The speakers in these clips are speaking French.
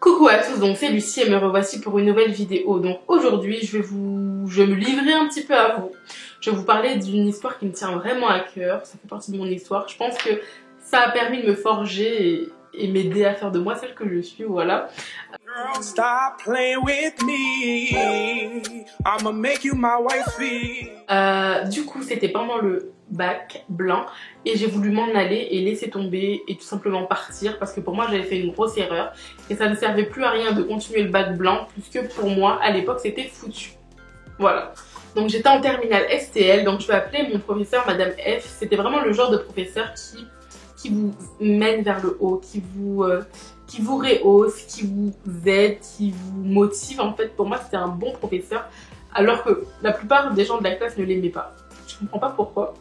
Coucou à tous, donc c'est Lucie et me revoici pour une nouvelle vidéo. Donc aujourd'hui je vais me livrer un petit peu à vous. Je vais vous parler d'une histoire qui me tient vraiment à cœur, ça fait partie de mon histoire. Je pense que ça a permis de me forger et m'aider à faire de moi celle que je suis, voilà. Stop playing with me. I'ma make you my wifey. Du coup c'était pendant le bac blanc et j'ai voulu m'en aller et laisser tomber et tout simplement partir parce que pour moi j'avais fait une grosse erreur et ça ne servait plus à rien de continuer le bac blanc puisque pour moi à l'époque c'était foutu. Voilà. Donc j'étais en terminale STL, donc je vais appeler mon professeur Madame F. C'était vraiment le genre de professeur qui vous mène vers le haut, qui vous rehausse, qui vous aide, qui vous motive. En fait, pour moi, c'était un bon professeur, alors que la plupart des gens de la classe ne l'aimaient pas. Je comprends pas pourquoi.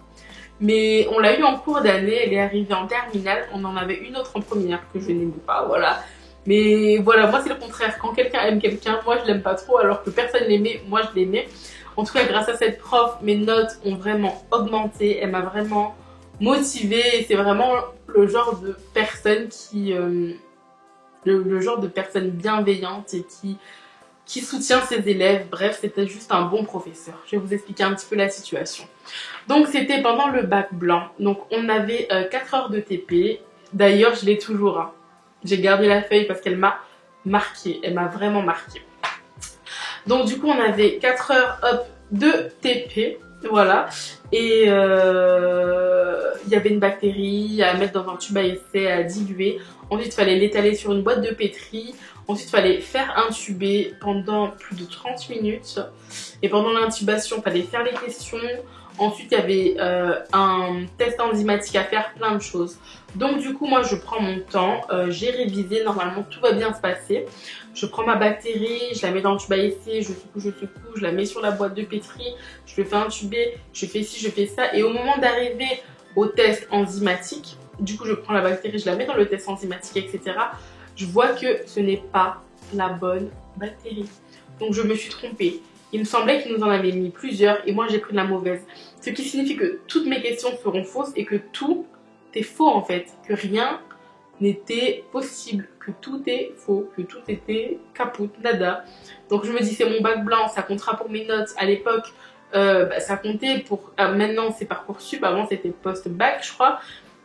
Mais on l'a eu en cours d'année, elle est arrivée en terminale, on en avait une autre en première que je n'aimais pas, voilà. Mais voilà, moi c'est le contraire, quand quelqu'un aime quelqu'un, moi je l'aime pas trop, alors que personne l'aimait, moi je l'aimais. En tout cas, grâce à cette prof, mes notes ont vraiment augmenté, elle m'a vraiment motivée, c'est vraiment le genre de personne qui... le genre de personne bienveillante et qui soutient ses élèves. Bref, c'était juste un bon professeur. Je vais vous expliquer un petit peu la situation. Donc c'était pendant le bac blanc, donc on avait 4 heures de TP. D'ailleurs je l'ai toujours, hein. J'ai gardé la feuille parce qu'elle m'a marqué, elle m'a vraiment marqué. Donc du coup on avait 4 heures hop, de TP, voilà. Et il y avait une bactérie à mettre dans un tube à essai, à diluer. Ensuite il fallait l'étaler sur une boîte de pétri. Ensuite il fallait faire intuber pendant plus de 30 minutes. Et pendant l'intubation il fallait faire les questions. Ensuite il y avait un test enzymatique à faire, plein de choses. Donc du coup moi je prends mon temps, j'ai révisé, normalement tout va bien se passer. Je prends ma bactérie, je la mets dans le tube à essai, je secoue, je la mets sur la boîte de pétri, je le fais intuber, je fais ci, je fais ça. Et au moment d'arriver au test enzymatique, du coup je prends la bactérie, je la mets dans le test enzymatique, etc. Je vois que ce n'est pas la bonne bactérie. Donc je me suis trompée. Il me semblait qu'il nous en avait mis plusieurs et moi j'ai pris de la mauvaise. Ce qui signifie que toutes mes questions seront fausses et que tout est faux en fait. Que rien n'était possible, que tout est faux, que tout était caput, nada. Donc je me dis c'est mon bac blanc, ça comptera pour mes notes. À l'époque ça comptait pour... maintenant c'est Parcoursup, avant c'était post-bac je crois.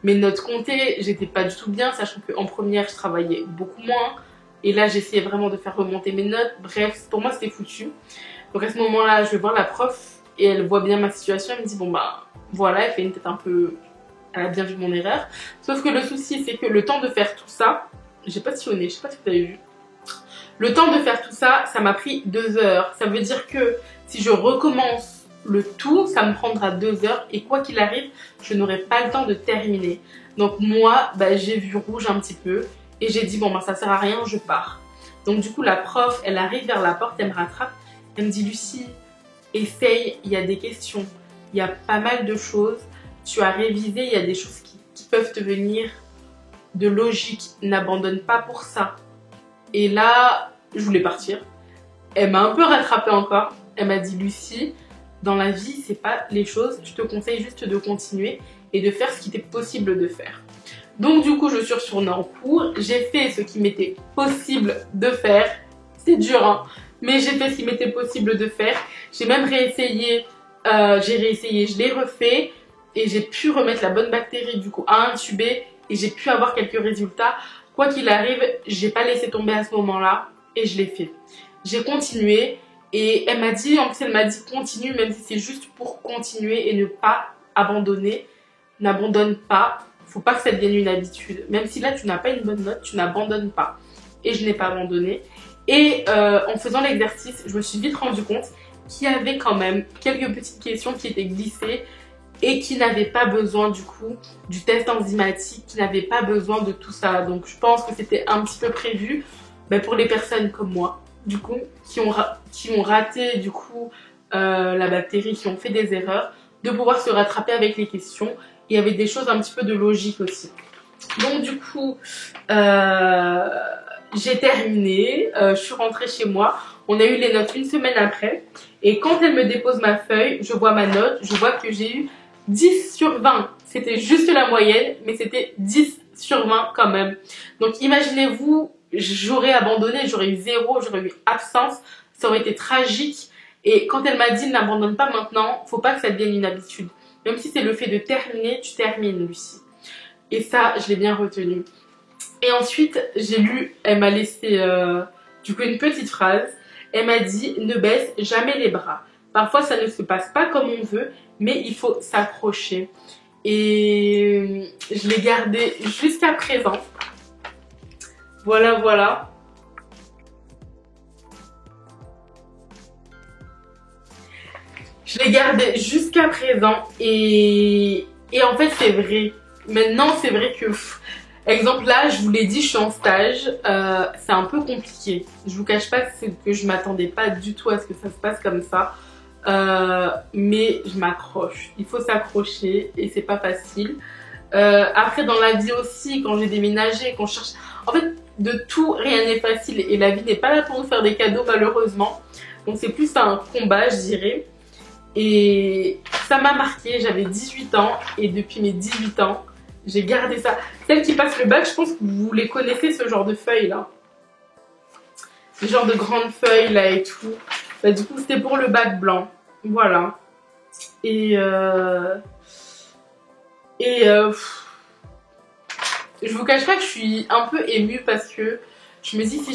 Mes notes comptaient, j'étais pas du tout bien, sachant qu'en première je travaillais beaucoup moins. Et là j'essayais vraiment de faire remonter mes notes. Bref, pour moi c'était foutu. Donc à ce moment-là, je vais voir la prof et elle voit bien ma situation. Elle me dit bon bah voilà, elle fait une tête un peu... Elle a bien vu mon erreur. Sauf que le souci c'est que le temps de faire tout ça... J'ai pas sillonné, je sais pas si vous avez vu. Le temps de faire tout ça, ça m'a pris 2 heures. Ça veut dire que si je recommence le tout, ça me prendra 2 heures. Et quoi qu'il arrive, je n'aurai pas le temps de terminer. Donc moi, bah, j'ai vu rouge un petit peu. Et j'ai dit bon bah ça sert à rien, je pars. Donc du coup la prof, elle arrive vers la porte, elle me rattrape. Elle me dit Lucie, essaye, il y a des questions. Il y a pas mal de choses. Tu as révisé, il y a des choses qui peuvent te venir de logique. N'abandonne pas pour ça. Et là, je voulais partir. Elle m'a un peu rattrapée encore. Elle m'a dit Lucie, dans la vie, c'est pas les choses. Je te conseille juste de continuer et de faire ce qui t'est possible de faire. Donc du coup, je suis retournée en cours. J'ai fait ce qui m'était possible de faire. C'est dur, hein, mais j'ai fait ce qui m'était possible de faire. J'ai même réessayé. J'ai réessayé, je l'ai refait. Et j'ai pu remettre la bonne bactérie du coup à intuber. Et j'ai pu avoir quelques résultats. Quoi qu'il arrive, j'ai pas laissé tomber à ce moment-là. Et je l'ai fait. J'ai continué. Et elle m'a dit, en plus elle m'a dit continue, même si c'est juste pour continuer et ne pas abandonner. N'abandonne pas. Faut pas que ça devienne une habitude. Même si là tu n'as pas une bonne note, tu n'abandonnes pas. Et je n'ai pas abandonné. Et en faisant l'exercice, je me suis vite rendu compte qu'il y avait quand même quelques petites questions qui étaient glissées et qui n'avaient pas besoin du coup du test enzymatique, qui n'avaient pas besoin de tout ça. Donc je pense que c'était un petit peu prévu pour les personnes comme moi, du coup, qui ont raté du coup la bactérie, qui ont fait des erreurs, de pouvoir se rattraper avec les questions. Il y avait des choses un petit peu de logique aussi. Donc du coup, j'ai terminé, je suis rentrée chez moi. On a eu les notes une semaine après. Et quand elle me dépose ma feuille, je vois ma note, je vois que j'ai eu 10 sur 20. C'était juste la moyenne, mais c'était 10 sur 20 quand même. Donc imaginez-vous, j'aurais abandonné, j'aurais eu 0, j'aurais eu absence, ça aurait été tragique. Et quand elle m'a dit n'abandonne pas maintenant, faut pas que ça devienne une habitude. Même si c'est le fait de terminer, tu termines, Lucie. Et ça, je l'ai bien retenu. Et ensuite, j'ai lu, elle m'a laissé du coup une petite phrase. Elle m'a dit ne baisse jamais les bras. Parfois, ça ne se passe pas comme on veut, mais il faut s'accrocher. Et je l'ai gardé jusqu'à présent. Voilà, voilà. Je l'ai gardé jusqu'à présent et en fait c'est vrai. Maintenant c'est vrai que, exemple là je vous l'ai dit, je suis en stage, c'est un peu compliqué. Je vous cache pas que je m'attendais pas du tout à ce que ça se passe comme ça. Mais je m'accroche. Il faut s'accrocher et c'est pas facile. Après dans la vie aussi, quand j'ai déménagé, quand je cherche... En fait de tout, rien n'est facile et la vie n'est pas là pour nous faire des cadeaux malheureusement. Donc c'est plus un combat je dirais. Et ça m'a marqué, j'avais 18 ans et depuis mes 18 ans, j'ai gardé ça. Celles qui passent le bac, je pense que vous les connaissez ce genre de feuilles là. Ce genre de grandes feuilles là et tout. Bah, du coup c'était pour le bac blanc. Voilà. Et je vous cache pas que je suis un peu émue parce que je me dis si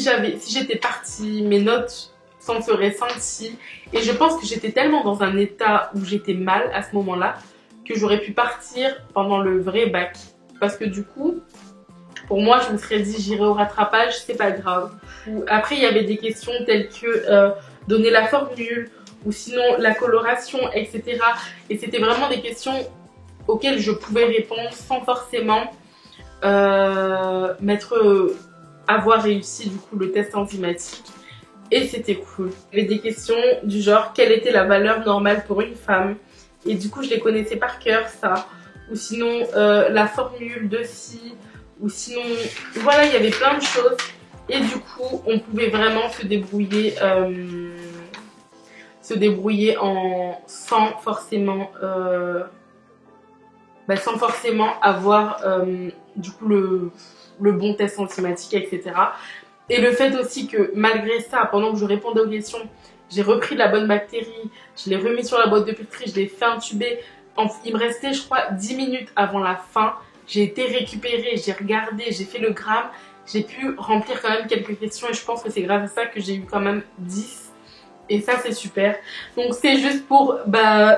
j'étais partie, mes notes s'en seraient senties. Et je pense que j'étais tellement dans un état où j'étais mal à ce moment-là que j'aurais pu partir pendant le vrai bac. Parce que du coup, pour moi, je me serais dit j'irai au rattrapage, c'est pas grave. Après, il y avait des questions telles que donner la formule ou sinon la coloration, etc. Et c'était vraiment des questions auxquelles je pouvais répondre sans forcément avoir réussi du coup le test enzymatique. Et c'était cool. Il y avait des questions du genre quelle était la valeur normale pour une femme. Et du coup je les connaissais par cœur ça. Ou sinon la formule de ci. Ou sinon voilà, il y avait plein de choses. Et du coup on pouvait vraiment se débrouiller sans forcément avoir du coup le bon test enzymatique, etc. Et le fait aussi que malgré ça, pendant que je répondais aux questions, j'ai repris de la bonne bactérie, je l'ai remis sur la boîte de pétri, je l'ai fait intuber. Il me restait je crois 10 minutes avant la fin. J'ai été récupérée, j'ai regardé, j'ai fait le gramme. J'ai pu remplir quand même quelques questions et je pense que c'est grâce à ça que j'ai eu quand même 10. Et ça c'est super. Donc c'est juste pour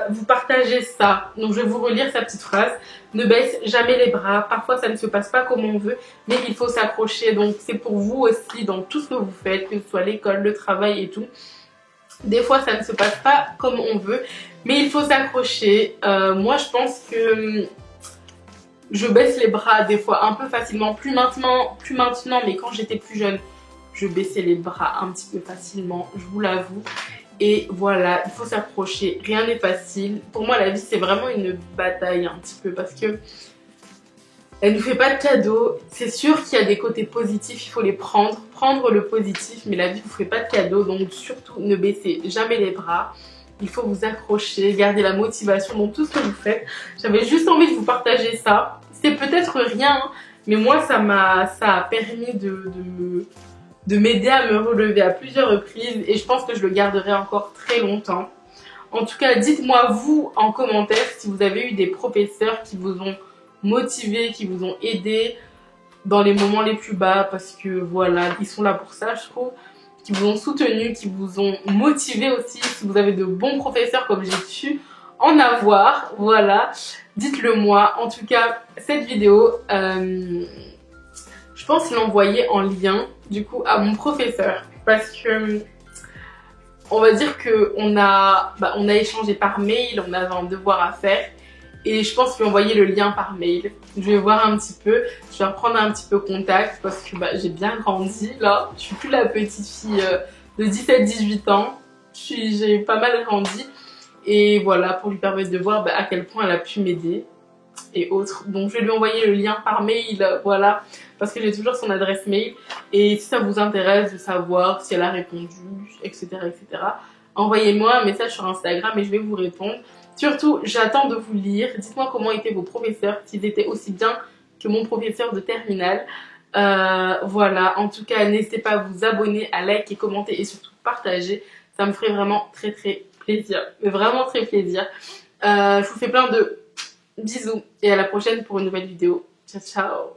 vous partager ça. Donc je vais vous relire sa petite phrase. Ne baisse jamais les bras. Parfois ça ne se passe pas comme on veut, mais il faut s'accrocher. Donc c'est pour vous aussi dans tout ce que vous faites, que ce soit l'école, le travail et tout. Des fois ça ne se passe pas comme on veut, mais il faut s'accrocher. Moi je pense que je baisse les bras des fois un peu facilement. Plus maintenant, mais quand j'étais plus jeune, je baissais les bras un petit peu facilement, je vous l'avoue. Et voilà, il faut s'accrocher, rien n'est facile. Pour moi la vie c'est vraiment une bataille un petit peu parce que elle nous fait pas de cadeaux. C'est sûr qu'il y a des côtés positifs, il faut les prendre le positif, mais la vie vous fait pas de cadeaux. Donc surtout ne baissez jamais les bras. Il faut vous accrocher, garder la motivation dans tout ce que vous faites. J'avais juste envie de vous partager ça. C'est peut-être rien, mais moi ça a permis de m'aider à me relever à plusieurs reprises et je pense que je le garderai encore très longtemps. En tout cas, dites-moi vous en commentaire si vous avez eu des professeurs qui vous ont motivé, qui vous ont aidé dans les moments les plus bas parce que voilà, ils sont là pour ça je trouve, qui vous ont soutenu, qui vous ont motivé aussi. Si vous avez de bons professeurs comme j'ai pu en avoir, voilà, dites-le moi. En tout cas, cette vidéo, je pense l'envoyer en lien du coup à mon professeur parce que on va dire que on a échangé par mail, on avait un devoir à faire et je pense lui envoyer le lien par mail. Je vais voir un petit peu, je vais reprendre un petit peu contact parce que j'ai bien grandi là, je suis plus la petite fille de 17-18 ans, j'ai pas mal grandi et voilà, pour lui permettre de voir à quel point elle a pu m'aider et autres. Donc je vais lui envoyer le lien par mail, voilà, parce que j'ai toujours son adresse mail et si ça vous intéresse de savoir si elle a répondu, etc., envoyez-moi un message sur Instagram et je vais vous répondre. Surtout, j'attends de vous lire. Dites-moi comment étaient vos professeurs, s'ils étaient aussi bien que mon professeur de terminale. Voilà, en tout cas, n'hésitez pas à vous abonner, à liker, commenter et surtout partager. Ça me ferait vraiment très plaisir, mais vraiment très plaisir. Je vous fais plein de bisous et à la prochaine pour une nouvelle vidéo. Ciao, ciao!